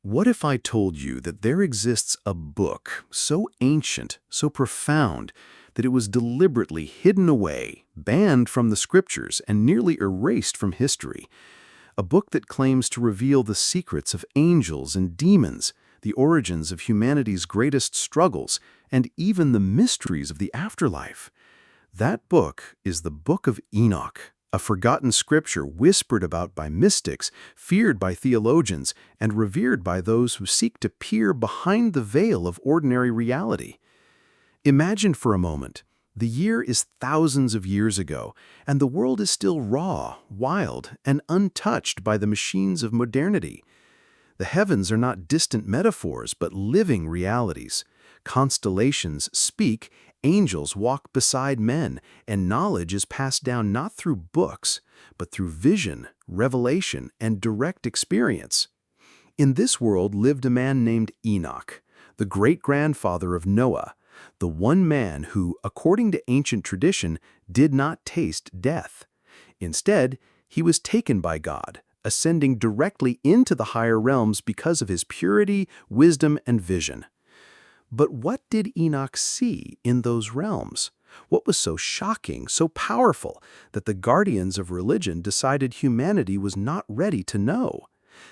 What if I told you that there exists a book so ancient, so profound, that it was deliberately hidden away, banned from the scriptures, and nearly erased from history? A book that claims to reveal the secrets of angels and demons, the origins of humanity's greatest struggles, and even the mysteries of the afterlife. That book is the Book of Enoch, a forgotten scripture whispered about by mystics, feared by theologians, and revered by those who seek to peer behind the veil of ordinary reality. Imagine for a moment, the year is thousands of years ago, and the world is still raw, wild, and untouched by the machines of modernity. The heavens are not distant metaphors, but living realities. Constellations speak, angels walk beside men, and knowledge is passed down not through books, but through vision, revelation, and direct experience. In this world lived a man named Enoch, the great-grandfather of Noah, the one man who, according to ancient tradition, did not taste death. Instead, he was taken by God, ascending directly into the higher realms because of his purity, wisdom, and vision. But what did Enoch see in those realms? What was so shocking, so powerful, that the guardians of religion decided humanity was not ready to know?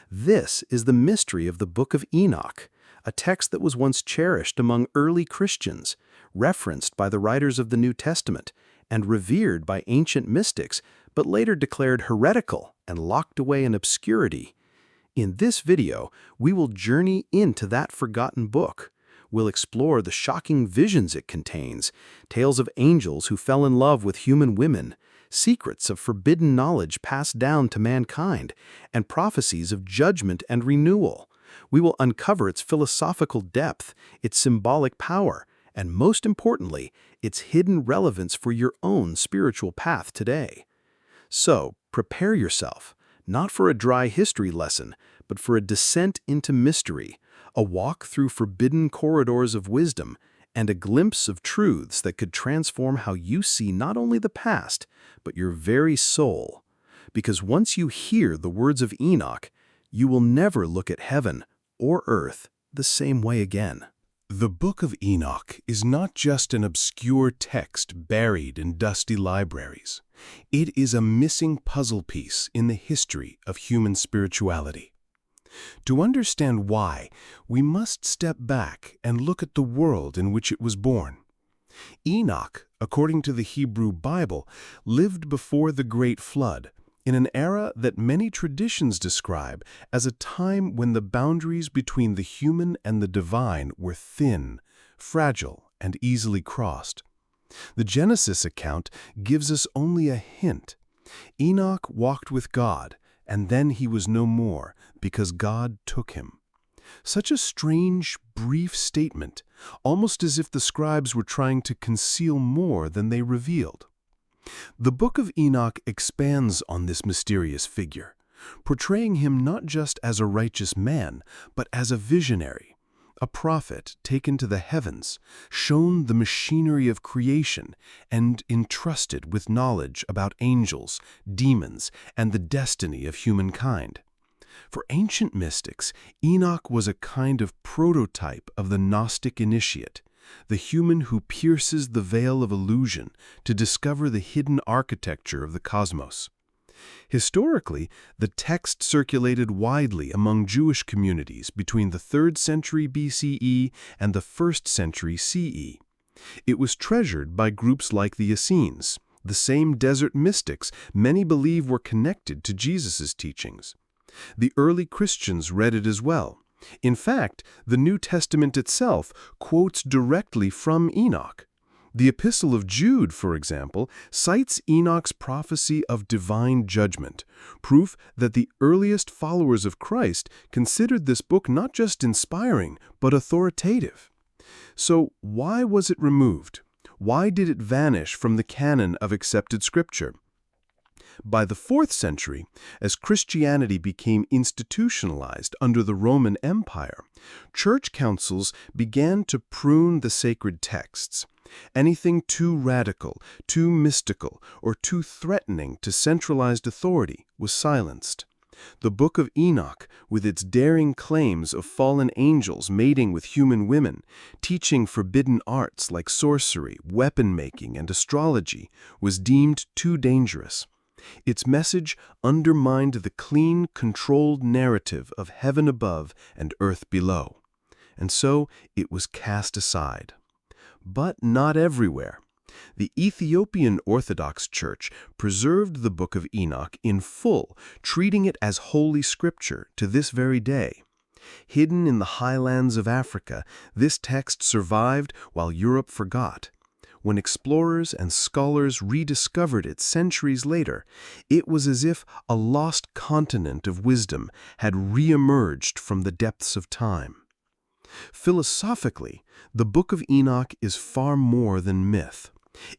This is the mystery of the Book of Enoch, a text that was once cherished among early Christians, referenced by the writers of the New Testament, and revered by ancient mystics, but later declared heretical and locked away in obscurity. In this video, we will journey into that forgotten book. We'll explore the shocking visions it contains, tales of angels who fell in love with human women, secrets of forbidden knowledge passed down to mankind, and prophecies of judgment and renewal. We will uncover its philosophical depth, its symbolic power, and most importantly, its hidden relevance for your own spiritual path today. So, prepare yourself, not for a dry history lesson, but for a descent into mystery, a walk through forbidden corridors of wisdom, and a glimpse of truths that could transform how you see not only the past, but your very soul. Because once you hear the words of Enoch, you will never look at heaven or earth the same way again. The Book of Enoch is not just an obscure text buried in dusty libraries. It is a missing puzzle piece in the history of human spirituality. To understand why, we must step back and look at the world in which it was born. Enoch, according to the Hebrew Bible, lived before the Great Flood, in an era that many traditions describe as a time when the boundaries between the human and the divine were thin, fragile, and easily crossed. The Genesis account gives us only a hint. Enoch walked with God, and then he was no more, because God took him. Such a strange, brief statement, almost as if the scribes were trying to conceal more than they revealed. The Book of Enoch expands on this mysterious figure, portraying him not just as a righteous man, but as a visionary, a prophet taken to the heavens, shown the machinery of creation, and entrusted with knowledge about angels, demons, and the destiny of humankind. For ancient mystics, Enoch was a kind of prototype of the Gnostic initiate, the human who pierces the veil of illusion to discover the hidden architecture of the cosmos. Historically, the text circulated widely among Jewish communities between the 3rd century BCE and the 1st century CE. It was treasured by groups like the Essenes, the same desert mystics many believe were connected to Jesus' teachings. The early Christians read it as well. In fact, the New Testament itself quotes directly from Enoch. The Epistle of Jude, for example, cites Enoch's prophecy of divine judgment, proof that the earliest followers of Christ considered this book not just inspiring, but authoritative. So why was it removed? Why did it vanish from the canon of accepted scripture? By the 4th century, as Christianity became institutionalized under the Roman Empire, church councils began to prune the sacred texts. Anything too radical, too mystical, or too threatening to centralized authority was silenced. The Book of Enoch, with its daring claims of fallen angels mating with human women, teaching forbidden arts like sorcery, weapon-making, and astrology, was deemed too dangerous. Its message undermined the clean, controlled narrative of heaven above and earth below. And so it was cast aside. But not everywhere. The Ethiopian Orthodox Church preserved the Book of Enoch in full, treating it as holy scripture to this very day. Hidden in the highlands of Africa, this text survived while Europe forgot. When explorers and scholars rediscovered it centuries later, it was as if a lost continent of wisdom had re-emerged from the depths of time. Philosophically, the Book of Enoch is far more than myth.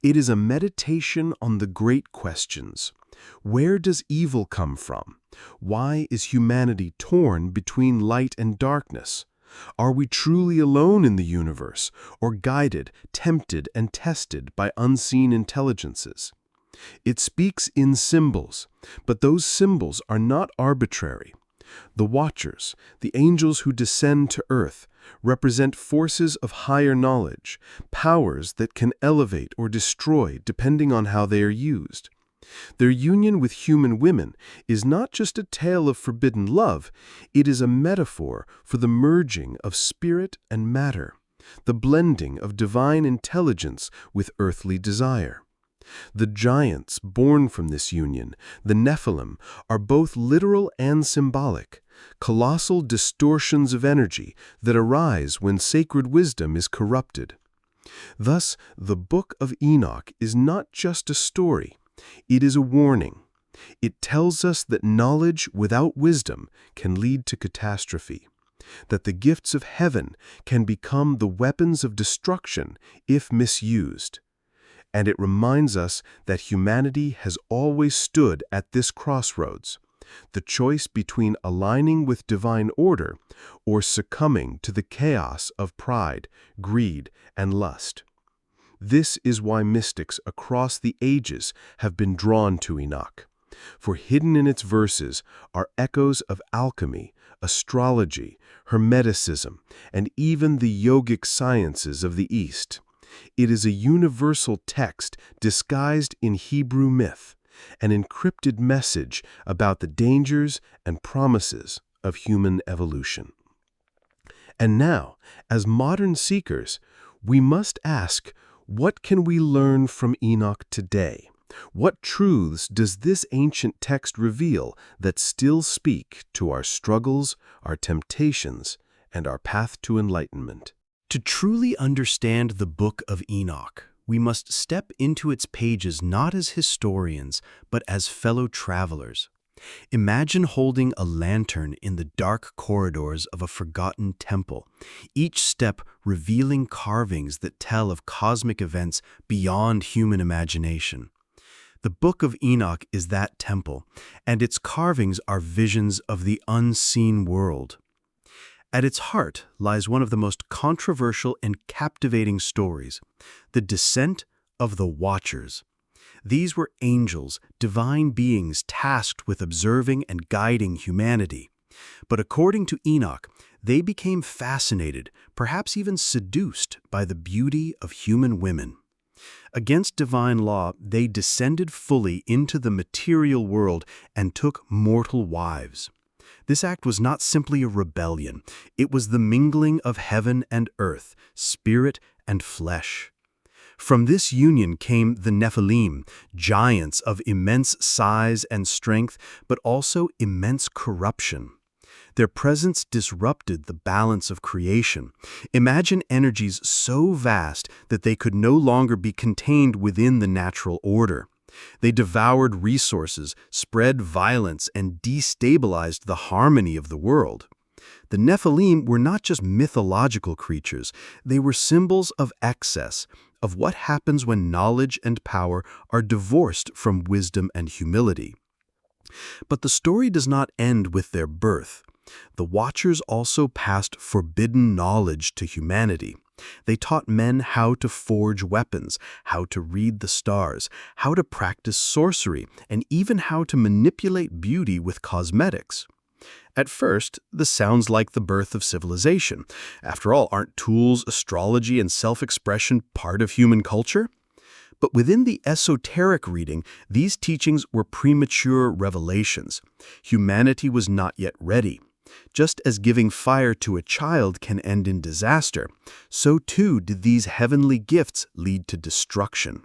It is a meditation on the great questions. Where does evil come from? Why is humanity torn between light and darkness? Are we truly alone in the universe, or guided, tempted, and tested by unseen intelligences? It speaks in symbols, but those symbols are not arbitrary. The Watchers, the angels who descend to earth, represent forces of higher knowledge, powers that can elevate or destroy depending on how they are used. Their union with human women is not just a tale of forbidden love, it is a metaphor for the merging of spirit and matter, the blending of divine intelligence with earthly desire. The giants born from this union, the Nephilim, are both literal and symbolic, colossal distortions of energy that arise when sacred wisdom is corrupted. Thus, the Book of Enoch is not just a story, it is a warning. It tells us that knowledge without wisdom can lead to catastrophe, that the gifts of heaven can become the weapons of destruction if misused. And it reminds us that humanity has always stood at this crossroads, the choice between aligning with divine order or succumbing to the chaos of pride, greed, and lust. This is why mystics across the ages have been drawn to Enoch, for hidden in its verses are echoes of alchemy, astrology, hermeticism, and even the yogic sciences of the East. It is a universal text disguised in Hebrew myth, an encrypted message about the dangers and promises of human evolution. And now, as modern seekers, we must ask, what can we learn from Enoch today? What truths does this ancient text reveal that still speak to our struggles, our temptations, and our path to enlightenment? To truly understand the Book of Enoch, we must step into its pages not as historians, but as fellow travelers. Imagine holding a lantern in the dark corridors of a forgotten temple, each step revealing carvings that tell of cosmic events beyond human imagination. The Book of Enoch is that temple, and its carvings are visions of the unseen world. At its heart lies one of the most controversial and captivating stories, the descent of the Watchers. These were angels, divine beings tasked with observing and guiding humanity. But according to Enoch, they became fascinated, perhaps even seduced, by the beauty of human women. Against divine law, they descended fully into the material world and took mortal wives. This act was not simply a rebellion, it was the mingling of heaven and earth, spirit and flesh. From this union came the Nephilim, giants of immense size and strength, but also immense corruption. Their presence disrupted the balance of creation. Imagine energies so vast that they could no longer be contained within the natural order. They devoured resources, spread violence, and destabilized the harmony of the world. The Nephilim were not just mythological creatures, they were symbols of excess, of what happens when knowledge and power are divorced from wisdom and humility. But the story does not end with their birth. The Watchers also passed forbidden knowledge to humanity. They taught men how to forge weapons, how to read the stars, how to practice sorcery, and even how to manipulate beauty with cosmetics. At first, this sounds like the birth of civilization. After all, aren't tools, astrology, and self-expression part of human culture? But within the esoteric reading, these teachings were premature revelations. Humanity was not yet ready. Just as giving fire to a child can end in disaster, so too did these heavenly gifts lead to destruction.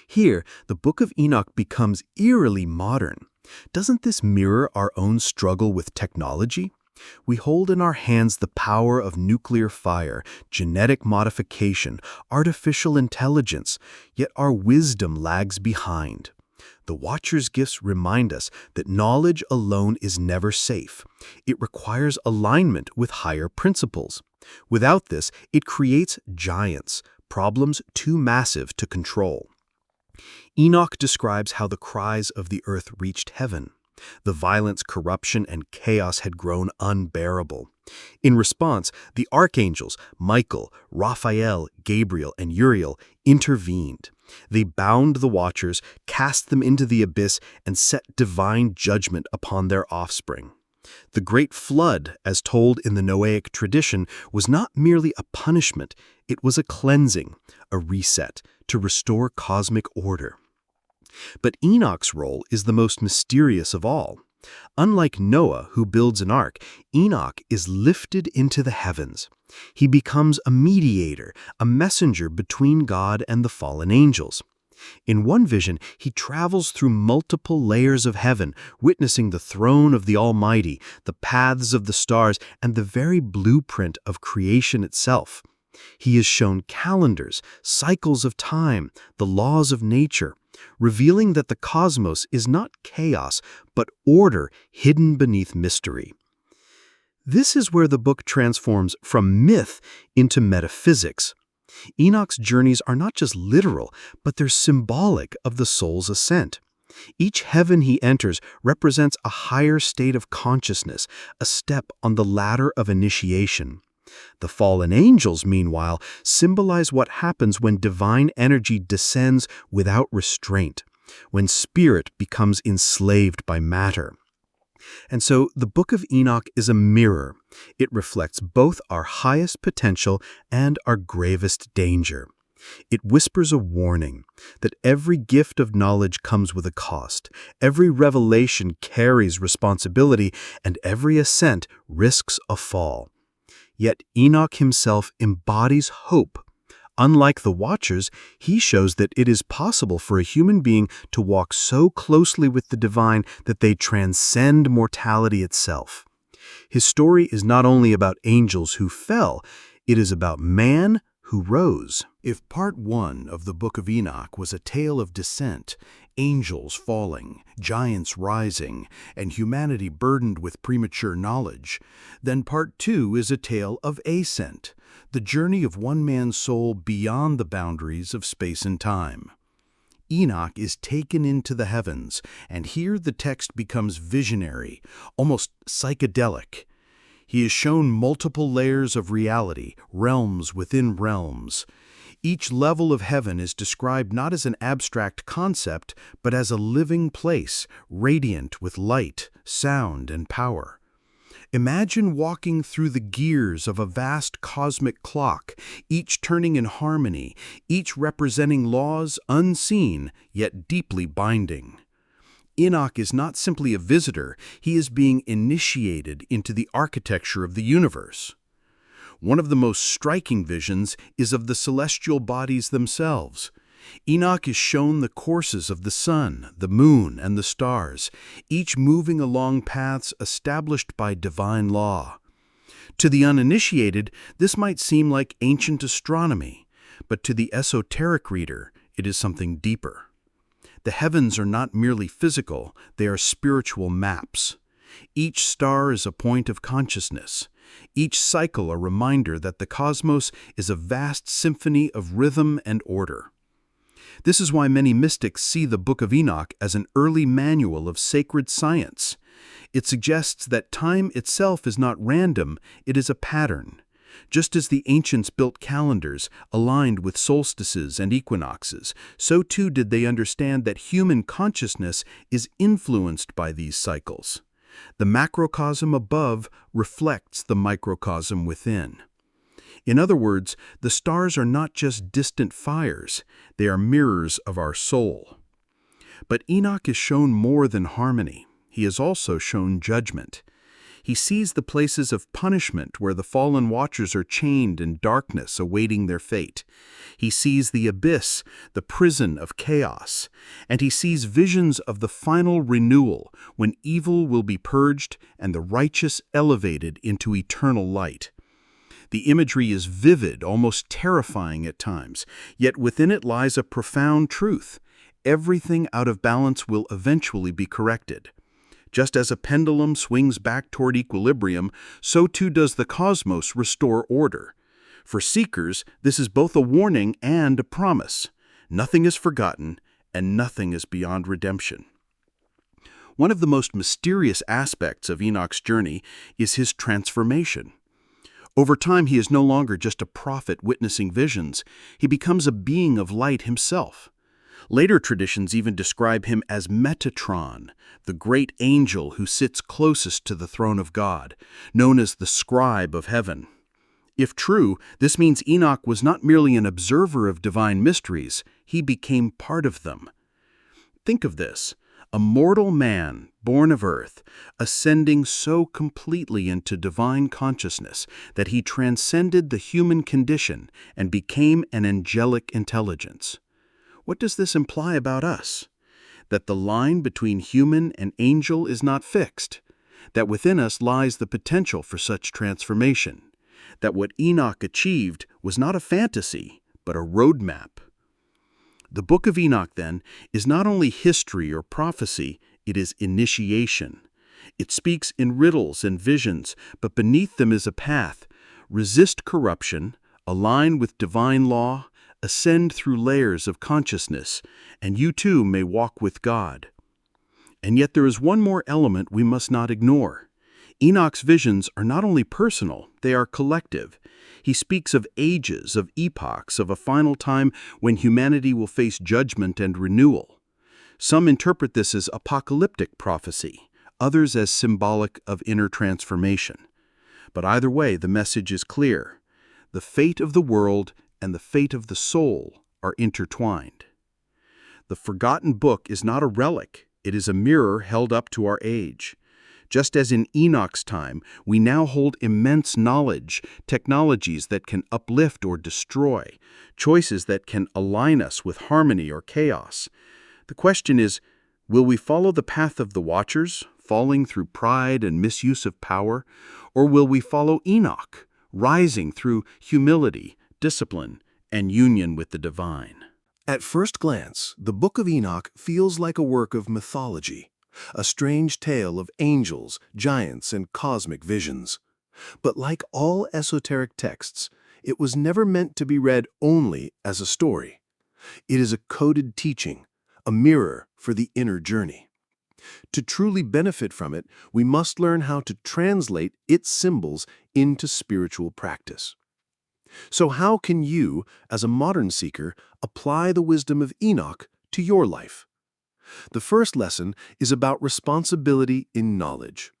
Here, the Book of Enoch becomes eerily modern. Doesn't this mirror our own struggle with technology? We hold in our hands the power of nuclear fire, genetic modification, artificial intelligence, yet our wisdom lags behind. The Watcher's gifts remind us that knowledge alone is never safe. It requires alignment with higher principles. Without this, it creates giants, problems too massive to control. Enoch describes how the cries of the earth reached heaven. The violence, corruption, and chaos had grown unbearable. In response, the archangels, Michael, Raphael, Gabriel, and Uriel, intervened. They bound the Watchers, cast them into the abyss, and set divine judgment upon their offspring. The Great Flood, as told in the Noahic tradition, was not merely a punishment, it was a cleansing, a reset, to restore cosmic order. But Enoch's role is the most mysterious of all. Unlike Noah, who builds an ark, Enoch is lifted into the heavens. He becomes a mediator, a messenger between God and the fallen angels. In one vision, he travels through multiple layers of heaven, witnessing the throne of the Almighty, the paths of the stars, and the very blueprint of creation itself. He is shown calendars, cycles of time, the laws of nature, revealing that the cosmos is not chaos, but order hidden beneath mystery. This is where the book transforms from myth into metaphysics. Enoch's journeys are not just literal, but they're symbolic of the soul's ascent. Each heaven he enters represents a higher state of consciousness, a step on the ladder of initiation. The fallen angels, meanwhile, symbolize what happens when divine energy descends without restraint, when spirit becomes enslaved by matter. And so the Book of Enoch is a mirror. It reflects both our highest potential and our gravest danger. It whispers a warning that every gift of knowledge comes with a cost, every revelation carries responsibility, and every ascent risks a fall. Yet Enoch himself embodies hope. Unlike the Watchers, he shows that it is possible for a human being to walk so closely with the divine that they transcend mortality itself. His story is not only about angels who fell, it is about man who rose. If part 1 of the Book of Enoch was a tale of descent, angels falling, giants rising, and humanity burdened with premature knowledge, then part 2 is a tale of ascent, the journey of one man's soul beyond the boundaries of space and time. Enoch is taken into the heavens, and here the text becomes visionary, almost psychedelic. He is shown multiple layers of reality, realms within realms. Each level of heaven is described not as an abstract concept, but as a living place, radiant with light, sound, and power. Imagine walking through the gears of a vast cosmic clock, each turning in harmony, each representing laws unseen, yet deeply binding. Enoch is not simply a visitor, he is being initiated into the architecture of the universe. One of the most striking visions is of the celestial bodies themselves. Enoch is shown the courses of the sun, the moon, and the stars, each moving along paths established by divine law. To the uninitiated, this might seem like ancient astronomy, but to the esoteric reader, it is something deeper. The heavens are not merely physical, they are spiritual maps. Each star is a point of consciousness, each cycle a reminder that the cosmos is a vast symphony of rhythm and order. This is why many mystics see the Book of Enoch as an early manual of sacred science. It suggests that time itself is not random, it is a pattern. Just as the ancients built calendars aligned with solstices and equinoxes, so too did they understand that human consciousness is influenced by these cycles. The macrocosm above reflects the microcosm within. In other words, the stars are not just distant fires, they are mirrors of our soul. But Enoch is shown more than harmony. He is also shown judgment. He sees the places of punishment where the fallen watchers are chained in darkness awaiting their fate. He sees the abyss, the prison of chaos. And he sees visions of the final renewal when evil will be purged and the righteous elevated into eternal light. The imagery is vivid, almost terrifying at times, yet within it lies a profound truth. Everything out of balance will eventually be corrected. Just as a pendulum swings back toward equilibrium, so too does the cosmos restore order. For seekers, this is both a warning and a promise. Nothing is forgotten, and nothing is beyond redemption. One of the most mysterious aspects of Enoch's journey is his transformation. Over time, he is no longer just a prophet witnessing visions. He becomes a being of light himself. Later traditions even describe him as Metatron, the great angel who sits closest to the throne of God, known as the scribe of heaven. If true, this means Enoch was not merely an observer of divine mysteries, he became part of them. Think of this, a mortal man, born of earth, ascending so completely into divine consciousness that he transcended the human condition and became an angelic intelligence. What does this imply about us? That the line between human and angel is not fixed, that within us lies the potential for such transformation, that what Enoch achieved was not a fantasy, but a roadmap. The Book of Enoch, then, is not only history or prophecy, it is initiation. It speaks in riddles and visions, but beneath them is a path. Resist corruption, align with divine law, ascend through layers of consciousness, and you too may walk with God. And yet there is one more element we must not ignore. Enoch's visions are not only personal, they are collective. He speaks of ages, of epochs, of a final time when humanity will face judgment and renewal. Some interpret this as apocalyptic prophecy, others as symbolic of inner transformation. But either way, the message is clear. The fate of the world and the fate of the soul are intertwined. The forgotten book is not a relic, it is a mirror held up to our age. Just as in Enoch's time, we now hold immense knowledge, technologies that can uplift or destroy, choices that can align us with harmony or chaos. The question is, will we follow the path of the watchers, falling through pride and misuse of power, or will we follow Enoch, rising through humility, discipline, and union with the divine? At first glance, the Book of Enoch feels like a work of mythology, a strange tale of angels, giants, and cosmic visions. But like all esoteric texts, it was never meant to be read only as a story. It is a coded teaching, a mirror for the inner journey. To truly benefit from it, we must learn how to translate its symbols into spiritual practice. So how can you, as a modern seeker, apply the wisdom of Enoch to your life? The first lesson is about responsibility in knowledge.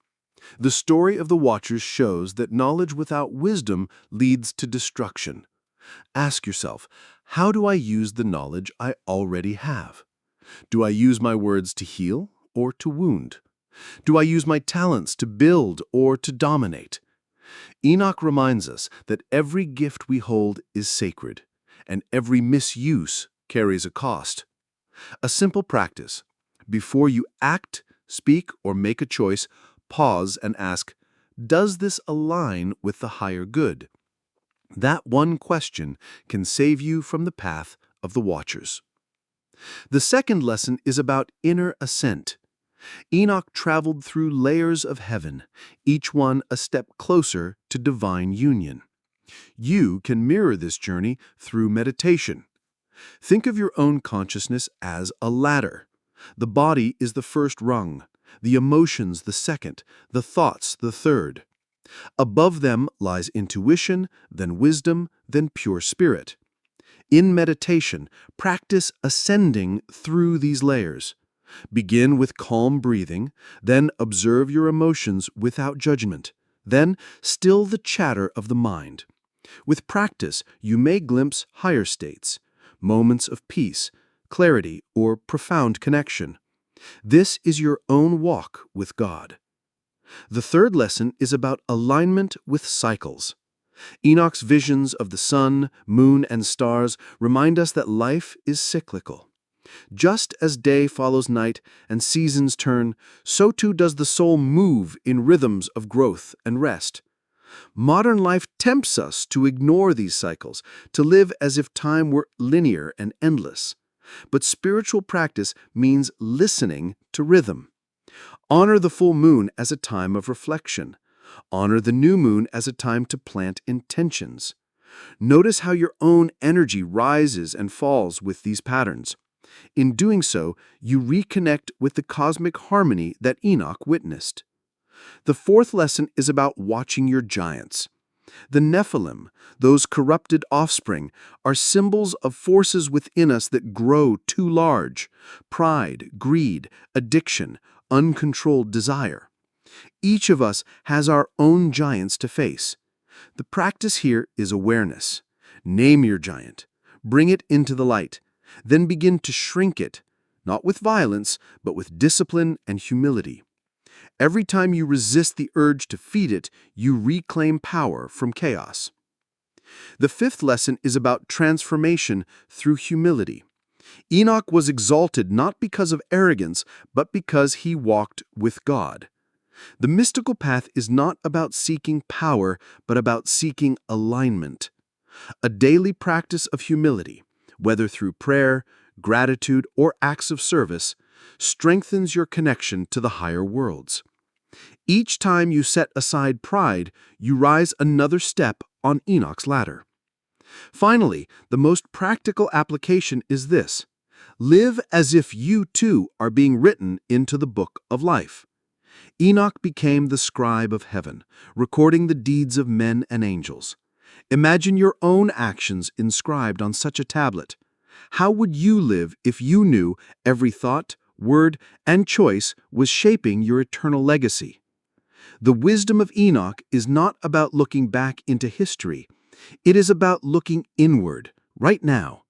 The story of the Watchers shows that knowledge without wisdom leads to destruction. Ask yourself, how do I use the knowledge I already have? Do I use my words to heal or to wound? Do I use my talents to build or to dominate? Enoch reminds us that every gift we hold is sacred, and every misuse carries a cost. A simple practice. Before you act, speak, or make a choice, pause and ask, does this align with the higher good? That one question can save you from the path of the Watchers. The second lesson is about inner ascent. Enoch traveled through layers of heaven, each one a step closer to divine union. You can mirror this journey through meditation. Think of your own consciousness as a ladder. The body is the first rung, the emotions the second, the thoughts the third. Above them lies intuition, then wisdom, then pure spirit. In meditation, practice ascending through these layers. Begin with calm breathing, then observe your emotions without judgment. Then still the chatter of the mind. With practice, you may glimpse higher states, moments of peace, clarity, or profound connection. This is your own walk with God. The third lesson is about alignment with cycles. Enoch's visions of the sun, moon, and stars remind us that life is cyclical. Just as day follows night and seasons turn, so too does the soul move in rhythms of growth and rest. Modern life tempts us to ignore these cycles, to live as if time were linear and endless. But spiritual practice means listening to rhythm. Honor the full moon as a time of reflection. Honor the new moon as a time to plant intentions. Notice how your own energy rises and falls with these patterns. In doing so, you reconnect with the cosmic harmony that Enoch witnessed. The fourth lesson is about watching your giants. The Nephilim, those corrupted offspring, are symbols of forces within us that grow too large: pride, greed, addiction, uncontrolled desire. Each of us has our own giants to face. The practice here is awareness. Name your giant. Bring it into the light. Then begin to shrink it, not with violence, but with discipline and humility. Every time you resist the urge to feed it, you reclaim power from chaos. The fifth lesson is about transformation through humility. Enoch was exalted not because of arrogance, but because he walked with God. The mystical path is not about seeking power, but about seeking alignment. A daily practice of humility, whether through prayer, gratitude, or acts of service, strengthens your connection to the higher worlds. Each time you set aside pride, you rise another step on Enoch's ladder. Finally, the most practical application is this: live as if you too are being written into the book of life. Enoch became the scribe of heaven, recording the deeds of men and angels. Imagine your own actions inscribed on such a tablet. How would you live if you knew every thought, word, and choice was shaping your eternal legacy? The wisdom of Enoch is not about looking back into history. It is about looking inward, right now.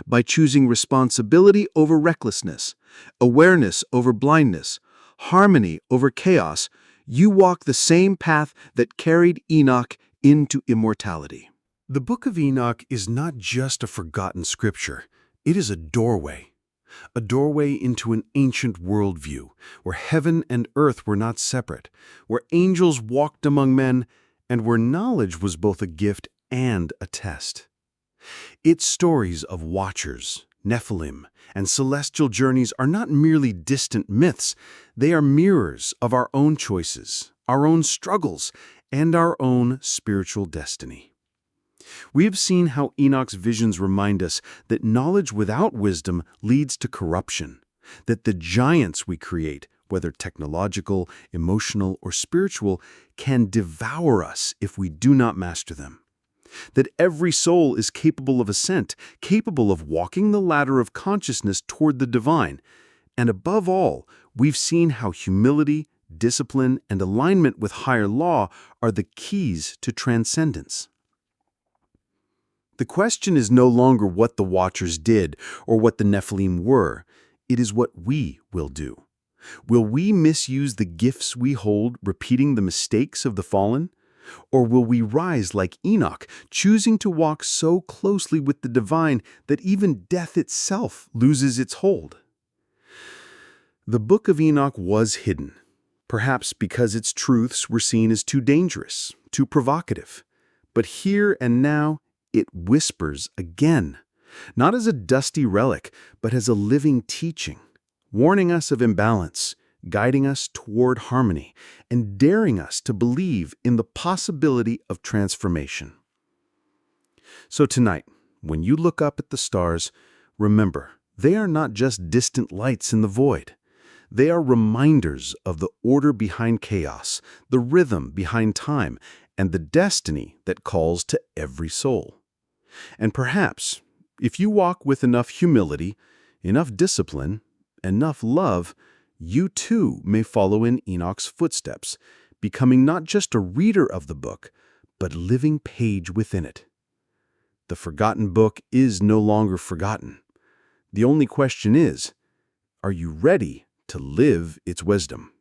By choosing responsibility over recklessness, awareness over blindness, harmony over chaos, you walk the same path that carried Enoch into immortality. The Book of Enoch is not just a forgotten scripture. It is a doorway into an ancient worldview, where heaven and earth were not separate, where angels walked among men, and where knowledge was both a gift and a test. Its stories of watchers, Nephilim, and celestial journeys are not merely distant myths. They are mirrors of our own choices, our own struggles, and our own spiritual destiny. We have seen how Enoch's visions remind us that knowledge without wisdom leads to corruption, that the giants we create, whether technological, emotional, or spiritual, can devour us if we do not master them. That every soul is capable of ascent, capable of walking the ladder of consciousness toward the divine. And above all, we've seen how humility, discipline, and alignment with higher law are the keys to transcendence. The question is no longer what the Watchers did or what the Nephilim were. It is what we will do. Will we misuse the gifts we hold, repeating the mistakes of the fallen? Or will we rise like Enoch, choosing to walk so closely with the divine that even death itself loses its hold? The Book of Enoch was hidden, perhaps because its truths were seen as too dangerous, too provocative. But here and now, it whispers again, not as a dusty relic, but as a living teaching, warning us of imbalance, guiding us toward harmony, and daring us to believe in the possibility of transformation. So tonight, when you look up at the stars, remember, they are not just distant lights in the void. They are reminders of the order behind chaos, the rhythm behind time, and the destiny that calls to every soul. And perhaps, if you walk with enough humility, enough discipline, enough love, you too may follow in Enoch's footsteps, becoming not just a reader of the book, but living page within it. The forgotten book is no longer forgotten. The only question is, are you ready to live its wisdom?